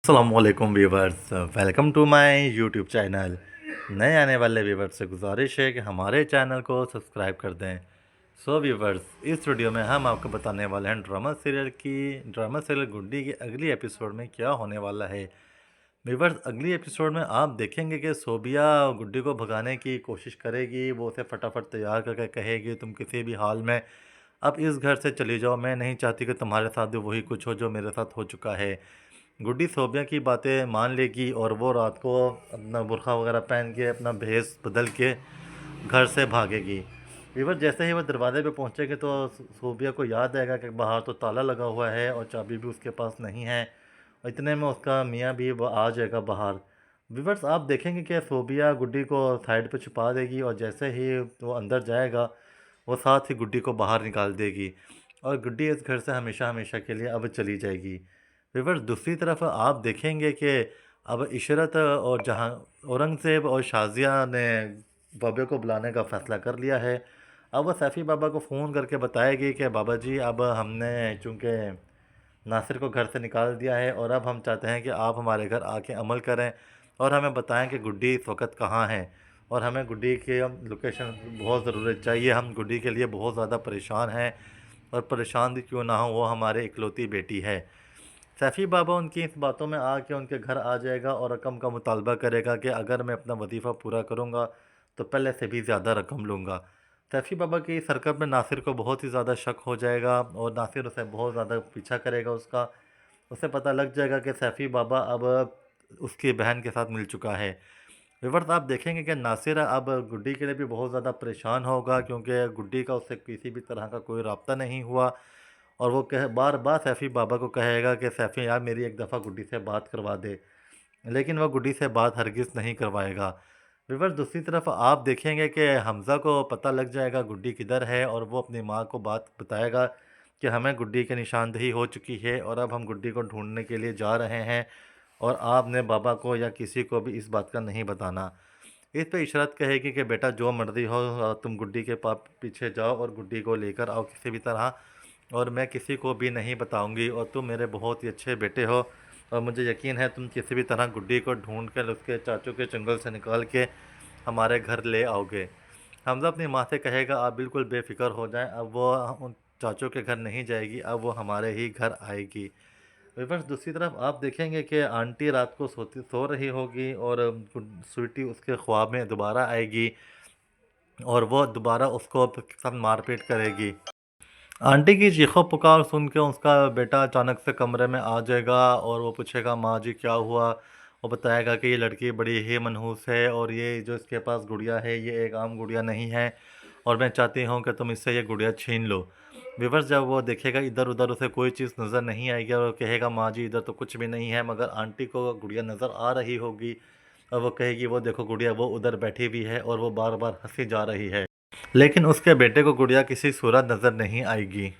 अस्सलामुअलैकुम viewers, welcome to my YouTube channel. नए आने वाले व्यूवर्स से गुजारिश है कि हमारे चैनल को सब्सक्राइब कर दें। सो व्यूवर्स, इस वीडियो में हम आपको बताने वाले हैं ड्रामा सीरियल गुड्डी की अगली एपिसोड में क्या होने वाला है। व्यूवर्स, अगली एपिसोड में आप देखेंगे कि सोबिया गुड्डी को भगाने की कोशिश करेगी। वो उसे फटाफट तैयार करके कहेगी तुम किसी भी हाल में अब इस घर से चली जाओ, मैं नहीं चाहती कि तुम्हारे साथ भी वही कुछ हो जो मेरे साथ हो चुका है। गुड्डी सोबिया की बातें मान लेगी और वो रात को अपना बुर्का वगैरह पहन के अपना भेस बदल के घर से भागेगी। वीवर जैसे ही वो दरवाजे पे पहुंचेगी तो सोबिया को याद आएगा कि बाहर तो ताला लगा हुआ है और चाबी भी उसके पास नहीं है। और इतने में उसका मियाँ भी वो आ जाएगा बाहर। वीवर्स, आप देखेंगे कि सोबिया गुड्डी को साइड पे छुपा देगी और जैसे ही वो अंदर जाएगा वो साथ ही गुड्डी को बाहर निकाल देगी और गुड्डी इस घर से हमेशा हमेशा के लिए अब चली जाएगी। व्यूअर्स, दूसरी तरफ आप देखेंगे कि अब इशरत और जहाँ औरंगज़ेब और शाज़िया ने बाबे को बुलाने का फ़ैसला कर लिया है। अब वह सैफ़ी बाबा को फ़ोन करके बताएगी कि बाबा जी, अब हमने चूँकि नासिर को घर से निकाल दिया है और अब हम चाहते हैं कि आप हमारे घर आके अमल करें और हमें बताएं कि गुड्डी इस वक्त कहाँ है और हमें गुड्डी की लोकेशन बहुत ज़रूरत चाहिए। हम गुड्डी के लिए बहुत ज़्यादा परेशान हैं और परेशान भी क्यों ना हो, वो हमारे इकलौती बेटी है। सैफ़ी बाबा उनकी इस बातों में आके उनके घर आ जाएगा और रकम का मुतालबा करेगा कि अगर मैं अपना वजीफ़ा पूरा करूँगा तो पहले से भी ज़्यादा रकम लूँगा। सैफ़ी बाबा की इस हरकत में नासिर को बहुत ही ज़्यादा शक हो जाएगा और नासिर उसे बहुत ज़्यादा पीछा करेगा उसका। उसे पता लग जाएगा कि सैफ़ी बाबा अब उसकी बहन के साथ मिल चुका है। व्यूअर्स, आप देखेंगे कि नासिर अब गुड्डी के लिए भी बहुत ज़्यादा परेशान होगा क्योंकि गुड्डी का उससे किसी भी तरह का कोई राब्ता नहीं हुआ और वो कह बार बार सैफ़ी बाबा को कहेगा कि सैफ़ी यार मेरी एक दफ़ा गुड्डी से बात करवा दे, लेकिन वह गुड्डी से बात हरगिज़ नहीं करवाएगा। व्यूअर्स, दूसरी तरफ आप देखेंगे कि हमज़ा को पता लग जाएगा गुड्डी किधर है और वो अपनी माँ को बात बताएगा कि हमें गुड्डी की निशानदेही हो चुकी है और अब हम गुड्डी को ढूंढने के लिए जा रहे हैं और आपने बाबा को या किसी को भी इस बात का नहीं बताना। इस पे इशरत कहेगी कि बेटा जो मर्ज़ी हो, तुम गुड्डी के पाप पीछे जाओ और गुड्डी को लेकर आओ किसी भी तरह, और मैं किसी को भी नहीं बताऊंगी और तुम मेरे बहुत ही अच्छे बेटे हो और मुझे यकीन है तुम किसी भी तरह गुड्डी को ढूंढ कर उसके चाचू के जंगल से निकाल के हमारे घर ले आओगे। हमजा अपनी माँ से कहेगा आप बिल्कुल बेफिक्र हो जाएं, अब वो उन चाचू के घर नहीं जाएगी, अब वो हमारे ही घर आएगी। विवर्स, दूसरी तरफ आप देखेंगे कि आंटी रात को सो रही होगी और स्वीटी उसके ख्वाब में दोबारा आएगी और वो दोबारा उसको साथ मारपीट करेगी। आंटी की चीखों पुकार सुन के उसका बेटा अचानक से कमरे में आ जाएगा और वो पूछेगा माँ जी क्या हुआ। वो बताएगा कि ये लड़की बड़ी ही मनहूस है और ये जो इसके पास गुड़िया है ये एक आम गुड़िया नहीं है और मैं चाहती हूँ कि तुम इससे ये गुड़िया छीन लो। विवर्स, जब वो देखेगा इधर उधर उसे कोई चीज़ नज़र नहीं आएगी और वो कहेगा माँ जी इधर तो कुछ भी नहीं है, मगर आंटी को गुड़िया नज़र आ रही होगी और वो कहेगी वो देखो गुड़िया वो उधर बैठी हुई है और वो बार बार हंसी जा रही है, लेकिन उसके बेटे को गुड़िया किसी सूरत नज़र नहीं आएगी।